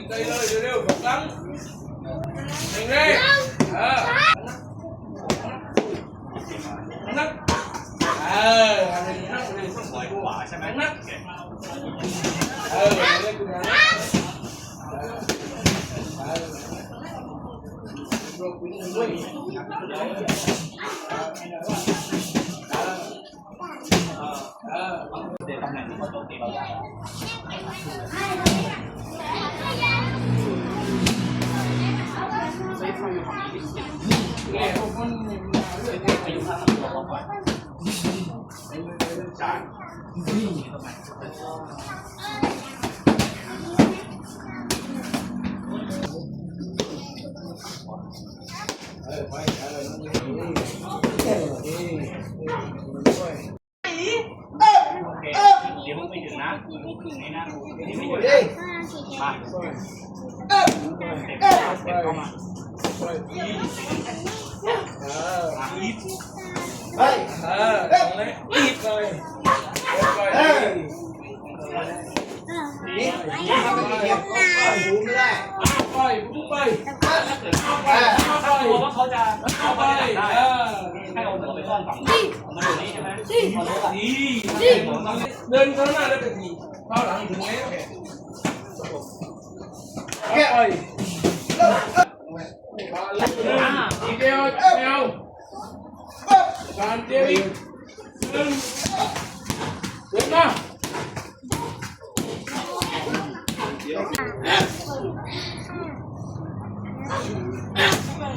đây rồi đều cố gắng mình đi nấc mình không hỏi quảใช่ไหมnấc đây cũng là để tầm này có tốt thì bao giờ nghe không có người thấy phải dùng ra thành công không phải tráiเดี๋ยวมึงไปถึงนะมึงถึงในนั้นนี่ไม่อยู่นะมาเต็มเข้ามาอีทเฮ้ยเลยอีทเลยนี่ทำไปกี่เก็บหูไม่ได้ไปพุ่งไปตัวว่าเขาจะเข้าไปได้ให้เอาตัวไปซ่อนฝั่งนี้มาตรงนี้ใช่ไหมเดินเข้าหน้าแล้วก็ทีเข้าหลังถึงแล้วแค่ไปอีกเดียวเดียวการเดียวอีกหนึ่งเดินมา